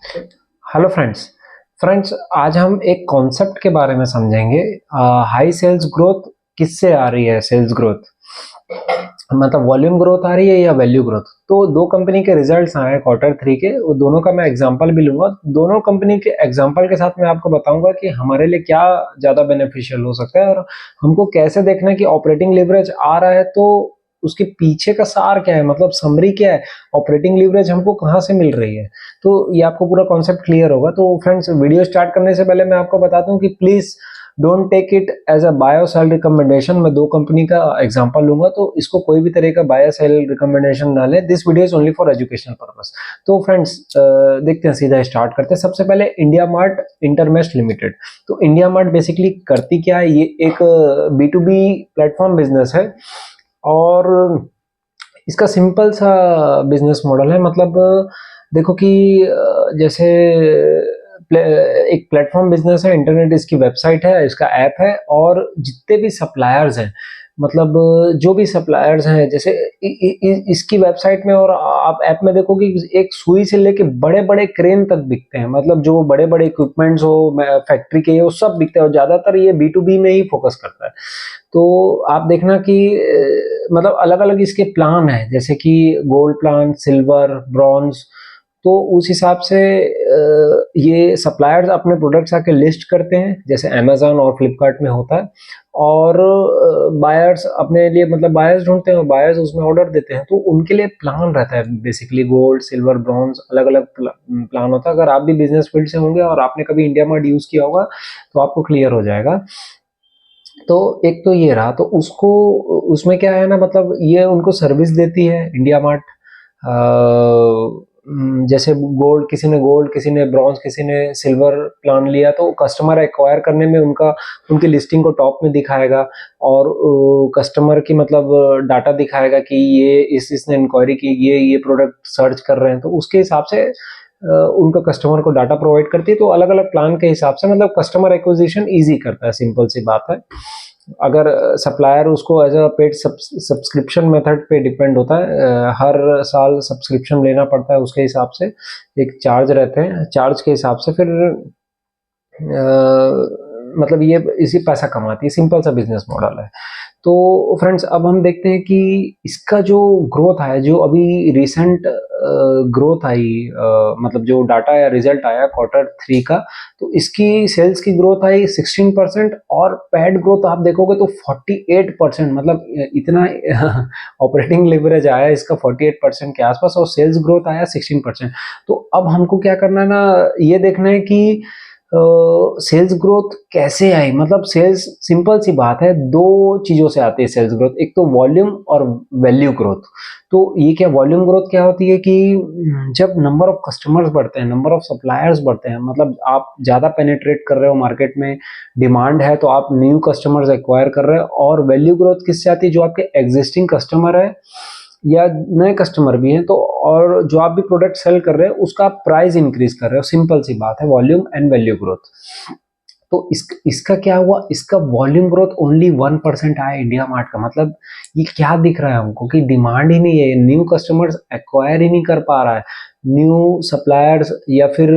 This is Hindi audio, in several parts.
Hello friends. आज हम एक कॉन्सेप्ट के बारे में समझेंगे। हाई सेल्स ग्रोथ किससे आ रही है? सेल्स ग्रोथ मतलब वॉल्यूम ग्रोथ आ रही है या वैल्यू ग्रोथ? तो दो कंपनी के रिजल्ट्स आए हैं क्वार्टर थ्री के, वो दोनों का मैं एग्जांपल भी लूंगा। दोनों कंपनी के एग्जांपल के साथ मैं आपको बताऊंगा कि हमारे लिए क्या ज़्यादा बेनिफिशियल हो सकता है और हमको कैसे देखना है कि ऑपरेटिंग लिवरेज आ रहा है तो उसके पीछे का सार क्या है, मतलब समरी क्या है, ऑपरेटिंग लिवरेज हमको कहाँ से मिल रही है। तो ये आपको पूरा कॉन्सेप्ट क्लियर होगा। तो फ्रेंड्स, वीडियो स्टार्ट करने से पहले मैं आपको बताता हूँ कि please don't take it as a buy और सेल रिकमेंडेशन। मैं दो कंपनी का एग्जांपल लूंगा, तो इसको कोई भी तरह का बाय सेल रिकमेंडेशन ना ले। This video is only for educational purpose. तो फ्रेंड्स, देखते हैं, सीधा स्टार्ट करते हैं। सबसे पहले इंडिया मार्ट इंटरमेश लिमिटेड। तो इंडिया मार्ट बेसिकली करती क्या है? ये एक B2B प्लेटफॉर्म बिजनेस है और इसका सिंपल सा बिजनेस मॉडल है। मतलब देखो कि जैसे एक प्लेटफॉर्म बिजनेस है, इंटरनेट इसकी वेबसाइट है, इसका ऐप है, और जितने भी सप्लायर्स हैं, मतलब जो भी सप्लायर्स हैं, जैसे इसकी वेबसाइट में और आप ऐप में देखोगे एक सुई से लेके बड़े बड़े क्रेन तक बिकते हैं। मतलब जो बड़े बड़े इक्विपमेंट्स हो फैक्ट्री के, वो सब बिकते हैं और ज्यादातर ये B2B में ही फोकस करता है। तो आप देखना कि मतलब अलग अलग इसके प्लान है, जैसे कि गोल्ड प्लान, सिल्वर, ब्रॉन्ज। तो उस हिसाब से ये सप्लायर्स अपने प्रोडक्ट्स आके लिस्ट करते हैं, जैसे अमेजन और फ्लिपकार्ट में होता है। और बायर्स अपने लिए, मतलब बायर्स ढूंढते हैं और बायर्स उसमें ऑर्डर देते हैं। तो उनके लिए प्लान रहता है, बेसिकली गोल्ड, सिल्वर, ब्रॉन्ज, अलग अलग प्लान होता है। अगर आप भी बिजनेस फील्ड से होंगे और आपने कभी इंडिया मार्ट यूज किया होगा तो आपको क्लियर हो जाएगा। तो एक तो ये रहा, तो उसको उसमें क्या है ना, मतलब ये उनको सर्विस देती है इंडिया मार्ट। जैसे गोल्ड, किसी ने गोल्ड, किसी ने ब्रॉन्ज, किसी ने सिल्वर प्लान लिया, तो कस्टमर एक्वायर करने में उनका, उनकी लिस्टिंग को टॉप में दिखाएगा और कस्टमर की मतलब डाटा दिखाएगा कि ये इसने इंक्वायरी की, ये प्रोडक्ट सर्च कर रहे हैं, तो उसके हिसाब से उनका कस्टमर को डाटा प्रोवाइड करती है। तो अलग अलग प्लान के हिसाब से मतलब कस्टमर एक्विजिशन ईजी करता है, सिंपल सी बात है। अगर सप्लायर उसको as a paid subscription method पे डिपेंड होता है, हर साल सब्सक्रिप्शन लेना पड़ता है, उसके हिसाब से एक चार्ज रहते हैं, चार्ज के हिसाब से फिर मतलब ये इसी पैसा कमाती है। सिंपल सा बिजनेस मॉडल है। तो फ्रेंड्स, अब हम देखते हैं कि इसका जो ग्रोथ आया, जो अभी रिसेंट ग्रोथ आई, मतलब जो डाटा या रिजल्ट आया क्वार्टर थ्री का, तो इसकी सेल्स की ग्रोथ आई 16% और पैड ग्रोथ आप देखोगे तो 48%। मतलब इतना ऑपरेटिंग लिवरेज आया इसका 48% के आसपास और सेल्स ग्रोथ आया 16%। तो अब हमको क्या करना है ना, ये देखना है कि सेल्स ग्रोथ कैसे आई। मतलब सेल्स, सिंपल सी बात है, दो चीजों से आती है सेल्स ग्रोथ, एक तो वॉल्यूम और वैल्यू ग्रोथ। तो ये क्या, वॉल्यूम ग्रोथ क्या होती है कि जब नंबर ऑफ कस्टमर्स बढ़ते हैं, नंबर ऑफ सप्लायर्स बढ़ते हैं, मतलब आप ज्यादा पेनिट्रेट कर रहे हो मार्केट में, डिमांड है तो आप न्यू कस्टमर्स एक्वायर कर रहे हो। और वैल्यू ग्रोथ किससे आती है? जो आपके एग्जिस्टिंग कस्टमर है या नए कस्टमर भी हैं, तो और जो आप भी प्रोडक्ट सेल कर रहे हो उसका प्राइस इंक्रीज कर रहे हो। सिंपल सी बात है, वॉल्यूम एंड वैल्यू ग्रोथ। तो इसका क्या हुआ, इसका वॉल्यूम ग्रोथ ओनली 1% आया इंडिया मार्ट का। मतलब ये क्या दिख रहा है हमको कि डिमांड ही नहीं है, न्यू कस्टमर्स एक्वायर ही नहीं कर पा रहा है, न्यू सप्लायर्स, या फिर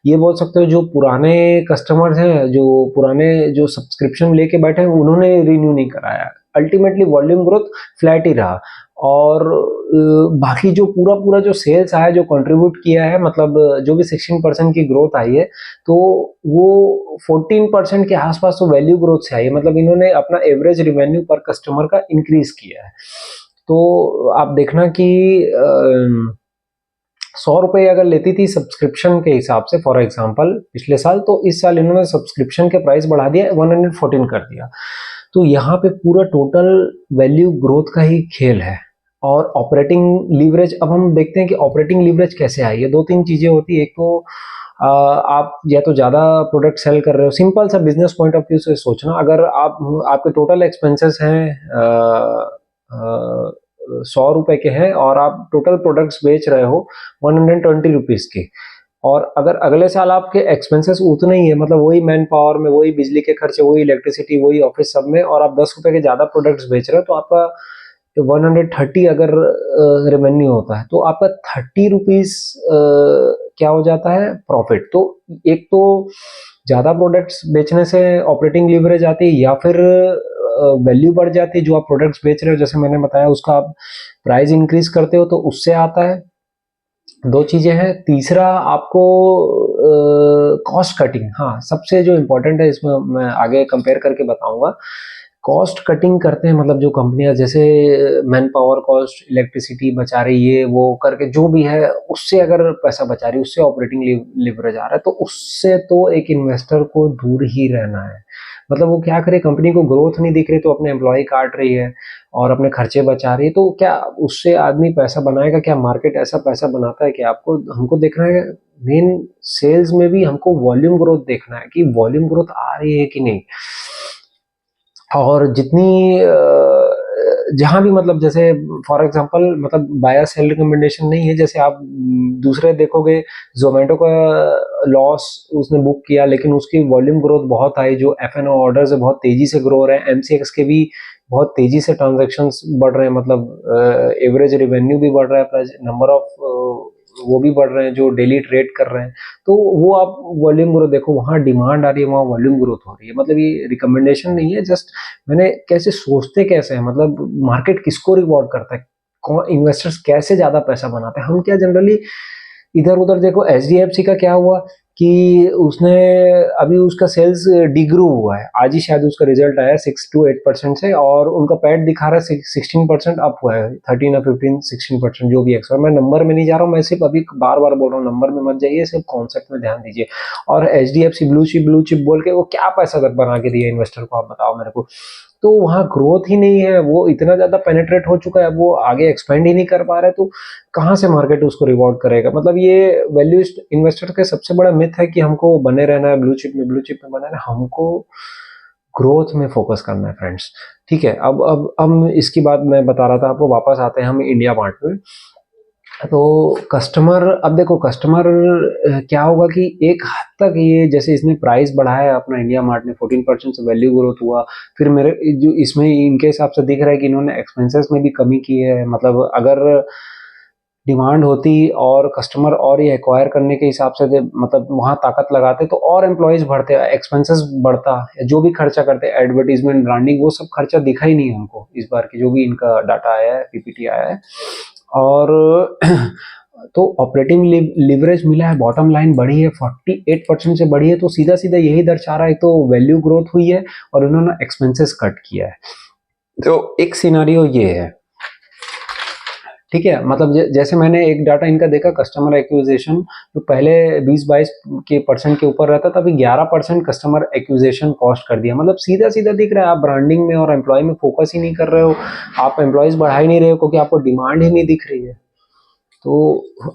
ये बोल सकते हो जो पुराने कस्टमर्स हैं, जो पुराने जो सब्सक्रिप्शन लेके बैठे हैं, उन्होंने रिन्यू नहीं कराया। अल्टीमेटली वॉल्यूम ग्रोथ फ्लैट ही रहा। और बाकी जो पूरा पूरा जो सेल्स आया, जो कंट्रीब्यूट किया है, मतलब जो भी 16% की ग्रोथ आई है, तो वो 14% के आसपास तो वैल्यू ग्रोथ से आई है। मतलब इन्होंने अपना एवरेज रिवेन्यू पर कस्टमर का इंक्रीज किया है। तो आप देखना कि 100 रुपए अगर लेती थी सब्सक्रिप्शन के हिसाब से, फॉर एग्जाम्पल पिछले साल, तो इस साल इन्होंने सब्सक्रिप्शन के प्राइस बढ़ा दिया, 114 कर दिया। तो यहाँ पे पूरा टोटल वैल्यू ग्रोथ का ही खेल है। और ऑपरेटिंग लीवरेज, अब हम देखते हैं कि ऑपरेटिंग लीवरेज कैसे आई है। दो तीन चीजें होती है। एक तो आप या तो ज्यादा प्रोडक्ट सेल कर रहे हो, सिंपल सा बिजनेस पॉइंट ऑफ व्यू से सोचना। अगर आप, आपके टोटल एक्सपेंसेस हैं 100 रुपए के हैं और आप टोटल प्रोडक्ट्स बेच रहे हो 120 रुपीज के, और अगर अगले साल आपके एक्सपेंसेस उतने ही है, मतलब वही मैन पावर में, वही बिजली के खर्चे, वही इलेक्ट्रिसिटी, वही ऑफिस सब में, और आप 10 रुपए के ज्यादा प्रोडक्ट्स बेच रहे हो, तो आपका 130 अगर रेवेन्यू होता है, तो आपका 30 रुपीज क्या हो जाता है, प्रॉफिट। तो एक तो ज़्यादा प्रोडक्ट्स बेचने से ऑपरेटिंग लीवरेज आती है, या फिर वैल्यू बढ़ जाती है। जो आप प्रोडक्ट्स बेच रहे हो, जैसे मैंने बताया, उसका आप प्राइस इंक्रीज करते हो तो उससे आता है। दो चीजें हैं। तीसरा आपको कॉस्ट कटिंग, हाँ सबसे जो इम्पोर्टेंट है, इसमें मैं आगे कंपेयर करके बताऊंगा। कॉस्ट कटिंग करते हैं, मतलब जो कंपनियां जैसे मैन पावर कॉस्ट, इलेक्ट्रिसिटी बचा रही है, वो करके जो भी है उससे अगर पैसा बचा रही है, उससे ऑपरेटिंग लिवरेज आ रहा है, तो उससे तो एक इन्वेस्टर को दूर ही रहना है। मतलब वो क्या करे, कंपनी को ग्रोथ नहीं दिख रही तो अपने एम्प्लॉय काट रही है और अपने खर्चे बचा रही है, तो क्या उससे आदमी पैसा बनाएगा? क्या मार्केट ऐसा पैसा बनाता है? कि आपको हमको देखना है मेन सेल्स में भी, हमको वॉल्यूम ग्रोथ देखना है कि वॉल्यूम ग्रोथ आ रही है कि नहीं। और जितनी जहाँ भी, मतलब जैसे फॉर एग्जांपल, मतलब बायर सेल रिकमेंडेशन नहीं है। जैसे आप दूसरे देखोगे, जोमेटो का लॉस उसने बुक किया, लेकिन उसकी वॉल्यूम ग्रोथ बहुत आई। जो एफ&ओ ऑर्डर्स है बहुत तेजी से ग्रो रहे हैं। एमसीएक्स के भी बहुत तेजी से ट्रांजैक्शंस बढ़ रहे हैं, मतलब एवरेज रेवेन्यू भी बढ़ रहा है, प्लस नंबर ऑफ वो भी बढ़ रहे हैं जो डेली ट्रेड कर रहे हैं। तो वो आप वॉल्यूम ग्रोथ देखो, वहाँ डिमांड आ रही है, वहाँ वॉल्यूम ग्रोथ हो रही है। मतलब ये रिकमेंडेशन नहीं है, जस्ट मैंने कैसे सोचते कैसे हैं, मतलब मार्केट किसको रिवॉर्ड करता है, कौन इन्वेस्टर्स कैसे ज्यादा पैसा बनाते हैं। हम क्या जनरली इधर उधर देखो, एचडीएफसी का क्या हुआ कि उसने अभी उसका सेल्स डिग्रू हुआ है। आज ही शायद उसका रिजल्ट आया 6 to 8% से, और उनका पैट दिखा रहा है 16% अप हुआ है, 13 या 15 16% जो भी एक्स। मैं नंबर में नहीं जा रहा हूँ, मैं सिर्फ अभी बार बार बोल रहा हूँ, नंबर में मत जाइए, सिर्फ कॉन्सेप्ट में ध्यान दीजिए। और एचडीएफसी ब्लू चिप बोल के वो क्या पैसा तक बना के दिया इन्वेस्टर को, आप बताओ मेरे को। तो वहाँ ग्रोथ ही नहीं है, वो इतना ज्यादा पेनिट्रेट हो चुका है, अब वो आगे एक्सपेंड ही नहीं कर पा रहे, तो कहाँ से मार्केट उसको रिवॉर्ड करेगा। मतलब ये वैल्यू इन्वेस्टर का सबसे बड़ा मिथ है कि हमको बने रहना है ब्लू चिप में बना रहना है। हमको ग्रोथ में फोकस करना है फ्रेंड्स। ठीक है, अब इसकी बात मैं बता रहा था आपको, वापस आते हैं हम इंडिया मार्ट में। तो कस्टमर, अब देखो कस्टमर क्या होगा कि एक हद तक ये, जैसे इसने प्राइस बढ़ाया अपना, इंडिया मार्ट ने 14% से वैल्यू ग्रोथ हुआ। फिर मेरे जो इसमें इनके हिसाब से दिख रहा है कि इन्होंने एक्सपेंसेस में भी कमी की है। मतलब अगर डिमांड होती और कस्टमर और ये एक्वायर करने के हिसाब से मतलब वहाँ ताकत लगाते, तो और एम्प्लॉयज बढ़ते, एक्सपेंसेस बढ़ता, जो भी खर्चा करते, एडवर्टीजमेंट, ब्रांडिंग, वो सब खर्चा दिखा ही नहीं हमको इस बार की जो भी इनका डाटा आया है, पीपीटी आया है। और तो ऑपरेटिंग लिवरेज मिला है, बॉटम लाइन बढ़ी है, 48% से बढ़ी है। तो सीधा सीधा यही दर्शा रहा है, तो वैल्यू ग्रोथ हुई है और इन्होंने एक्सपेंसेस कट किया है। तो एक सिनारियो ये है, ठीक है। मतलब जैसे मैंने एक डाटा इनका देखा, कस्टमर एक्विजिशन जो पहले 20-22% के ऊपर रहता था, अभी 11% कस्टमर एक्विजिशन कॉस्ट कर दिया। मतलब सीधा सीधा दिख रहा है, आप ब्रांडिंग में और एम्प्लॉय में फोकस ही नहीं कर रहे हो, आप एम्प्लॉयज बढ़ा ही नहीं रहे हो, क्योंकि आपको डिमांड ही नहीं दिख रही है। तो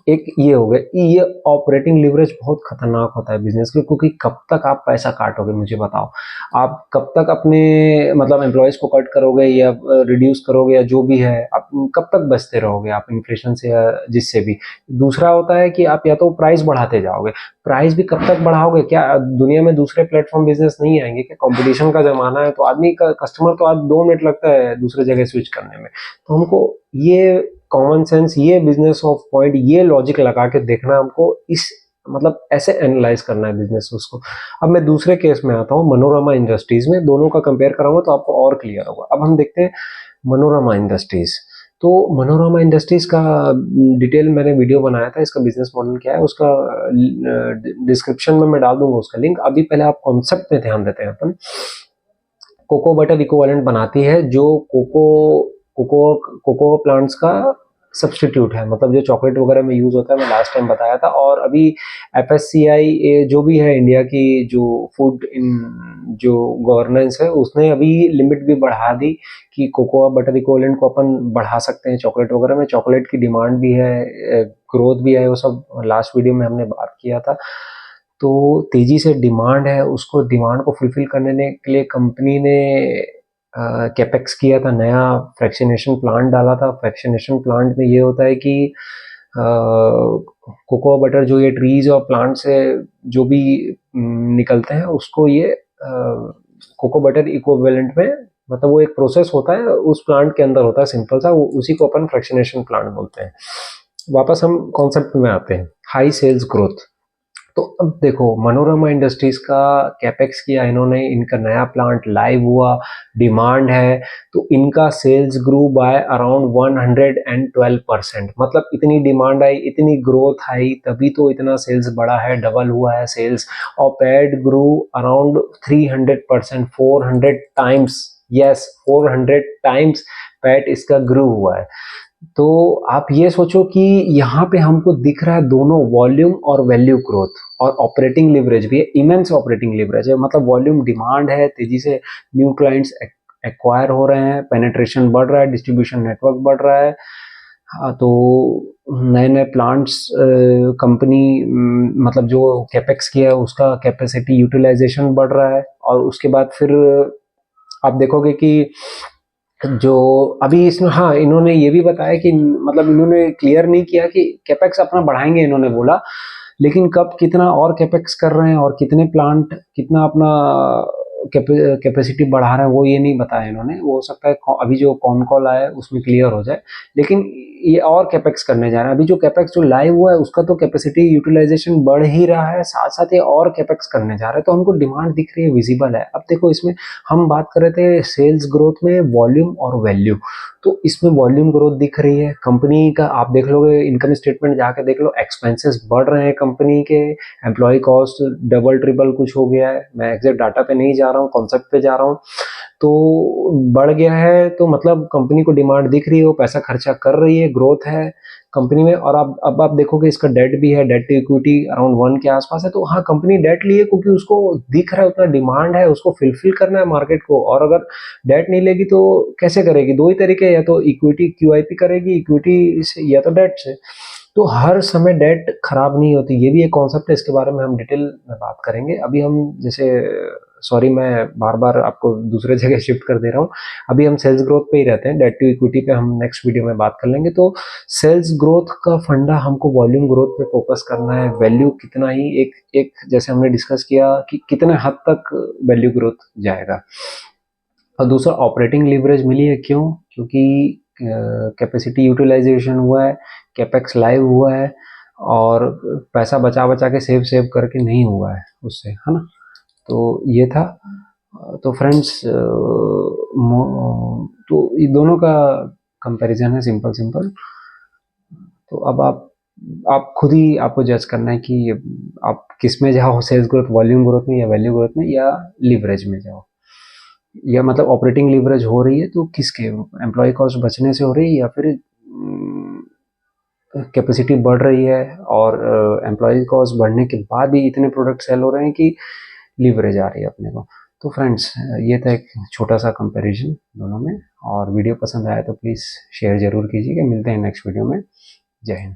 एक ये हो गया, ये ऑपरेटिंग लिवरेज बहुत खतरनाक होता है बिजनेस के, क्योंकि कब तक आप पैसा काटोगे, मुझे बताओ। आप कब तक अपने, मतलब एम्प्लॉयज को कट करोगे या रिड्यूस करोगे, या जो भी है, आप कब तक बचते रहोगे आप इन्फ्लेशन से या जिससे भी। दूसरा होता है कि आप या तो प्राइस बढ़ाते जाओगे, प्राइस भी कब तक बढ़ाओगे? क्या दुनिया में दूसरे प्लेटफॉर्म बिजनेस नहीं आएंगे? क्या कंपटीशन का जमाना है, तो आदमी का कस्टमर तो आज 2 मिनट लगता है दूसरे जगह स्विच करने में। तो हमको ये कॉमन सेंस, ये बिजनेस ऑफ पॉइंट, ये लॉजिक लगा के देखना हमको, इस मतलब ऐसे एनालाइज करना है बिजनेस उसको। अब मैं दूसरे केस में आता हूँ, मनोरमा इंडस्ट्रीज में, दोनों का कंपेयर कराऊंगा तो आपको और क्लियर होगा। अब हम देखते हैं मनोरमा इंडस्ट्रीज। तो मनोरमा इंडस्ट्रीज का डिटेल मैंने वीडियो बनाया था, इसका बिजनेस मॉडल क्या है उसका डिस्क्रिप्शन में मैं डाल दूंगा उसका लिंक। अभी पहले आप कॉन्सेप्ट में ध्यान देते हैं अपन। कोको बटर इक्विवेलेंट बनाती है, जो कोको कोको प्लांट्स का सब्सटीट्यूट है, मतलब जो चॉकलेट वगैरह में यूज होता है, मैं लास्ट टाइम बताया था। और अभी एफएससीआई जो भी है इंडिया की जो फूड इन जो गवर्नेंस है, उसने अभी लिमिट भी बढ़ा दी कि कोकोआ बटर इक्विवेलेंट को अपन बढ़ा सकते हैं चॉकलेट वगैरह में। चॉकलेट की डिमांड भी है, ग्रोथ भी है, वो सब लास्ट वीडियो में हमने बात किया था। तो तेजी से डिमांड है, उसको डिमांड को फुलफिल करने के लिए कंपनी ने कैपेक्स किया था, नया फ्रैक्शनेशन प्लांट डाला था। फ्रैक्शनेशन प्लांट में ये होता है कि कोको बटर जो ये ट्रीज और प्लांट से जो भी निकलते हैं, उसको ये कोको बटर इक्विवेलेंट में, मतलब वो एक प्रोसेस होता है उस प्लांट के अंदर होता है, सिंपल सा, उसी को अपन फ्रैक्शनेशन प्लांट बोलते हैं। वापस हम कॉन्सेप्ट में आते हैं, हाई सेल्स ग्रोथ। तो अब देखो, मनोरमा इंडस्ट्रीज का कैपेक्स किया इन्होंने, इनका नया प्लांट लाइव हुआ, डिमांड है, तो इनका सेल्स ग्रू बाय अराउंड 112%। मतलब इतनी डिमांड आई, इतनी ग्रोथ आई, तभी तो इतना सेल्स बढ़ा है, डबल हुआ है सेल्स। और PAT grew around 300%, 400 times, yes 400 times PAT इसका ग्रू हुआ है। तो आप ये सोचो कि यहाँ पे हमको दिख रहा है दोनों वॉल्यूम और वैल्यू ग्रोथ, और ऑपरेटिंग लिवरेज भी है, इमेंस ऑपरेटिंग लिवरेज है। मतलब वॉल्यूम डिमांड है, तेजी से न्यू क्लाइंट्स एक्वायर हो रहे हैं, पेनिट्रेशन बढ़ रहा है, डिस्ट्रीब्यूशन नेटवर्क बढ़ रहा है। तो नए नए प्लांट्स कंपनी, मतलब जो कैपेक्स किया है उसका कैपेसिटी यूटिलाइजेशन बढ़ रहा है। और उसके बाद फिर आप देखोगे कि जो अभी इसमें, हाँ, इन्होंने ये भी बताया कि मतलब इन्होंने क्लियर नहीं किया कि कैपेक्स अपना बढ़ाएंगे, इन्होंने बोला, लेकिन कब कितना और कैपेक्स कर रहे हैं और कितने प्लांट, कितना अपना कैपेसिटी बढ़ा रहे हैं, वो ये नहीं बताया इन्होंने। वो हो सकता है अभी जो कॉन कॉल आया है उसमें क्लियर हो जाए, लेकिन ये और कैपेक्स करने जा रहे हैं। अभी जो कैपेक्स जो लाइव हुआ है उसका तो कैपेसिटी यूटिलाइजेशन बढ़ ही रहा है, साथ साथ ये और कैपेक्स करने जा रहे हैं, तो हमको डिमांड दिख रही है, विजिबल है। अब देखो, इसमें हम बात कर रहे थे सेल्स ग्रोथ में वॉल्यूम और वैल्यू, तो इसमें वॉल्यूम ग्रोथ दिख रही है कंपनी का। आप देख लोगे इनकम स्टेटमेंट जाके देख लो, एक्सपेंसेस बढ़ रहे हैं कंपनी के, एम्प्लॉय कॉस्ट डबल ट्रिपल कुछ हो गया है। मैं एग्जैक्ट डाटा पे नहीं जा रहा हूँ, कॉन्सेप्ट पे जा रहा हूँ। तो बढ़ गया है, तो मतलब कंपनी को डिमांड दिख रही है, वो पैसा खर्चा कर रही है, ग्रोथ है कंपनी में। और आप अब आप देखोगे इसका डेट भी है, डेट टू इक्विटी अराउंड 1 के आसपास है। तो हाँ, कंपनी डेट ली है क्योंकि उसको दिख रहा है उतना डिमांड है, उसको फिलफिल करना है मार्केट को। और अगर डेट नहीं लेगी तो कैसे करेगी? दो ही तरीके, या तो इक्विटी QIP करेगी इक्विटी से, या तो डेट से। तो हर समय डेट खराब नहीं होती, ये भी एक कॉन्सेप्ट है, इसके बारे में हम डिटेल में बात करेंगे। अभी हम जैसे, सॉरी मैं बार बार आपको दूसरे जगह शिफ्ट कर दे रहा हूँ, अभी हम सेल्स ग्रोथ पे ही रहते हैं, डेट टू इक्विटी पे हम नेक्स्ट वीडियो में बात कर लेंगे। तो सेल्स ग्रोथ का फंडा हमको वॉल्यूम ग्रोथ पे फोकस करना है, वैल्यू कितना ही एक एक जैसे हमने डिस्कस किया कि कितने हद तक वैल्यू ग्रोथ जाएगा। और दूसरा, ऑपरेटिंग लीवरेज मिली है, क्यों? क्योंकि कैपेसिटी यूटिलाइजेशन हुआ है, कैपेक्स लाइव हुआ है, और पैसा बचा बचा के सेव सेव करके नहीं हुआ है उससे, है ना? तो ये था। तो फ्रेंड्स, तो ये दोनों का कंपैरिजन है, सिंपल सिंपल। तो अब आप खुद ही, आपको जज करना है कि आप किस में जाओ, सेल्स ग्रोथ, वॉल्यूम ग्रोथ में, या वैल्यू ग्रोथ में, या लीवरेज में जाओ। या मतलब ऑपरेटिंग लीवरेज हो रही है तो किसके, एम्प्लॉय कॉस्ट बचने से हो रही है, या फिर कैपेसिटी बढ़ रही है और एम्प्लॉय कॉस्ट बढ़ने के बाद भी इतने प्रोडक्ट सेल हो रहे हैं कि लीवरेज आ रही है अपने को। तो फ्रेंड्स, ये था एक छोटा सा कंपैरिजन दोनों में। और वीडियो पसंद आया तो प्लीज़ शेयर ज़रूर कीजिएगा। मिलते हैं नेक्स्ट वीडियो में। जय हिंद।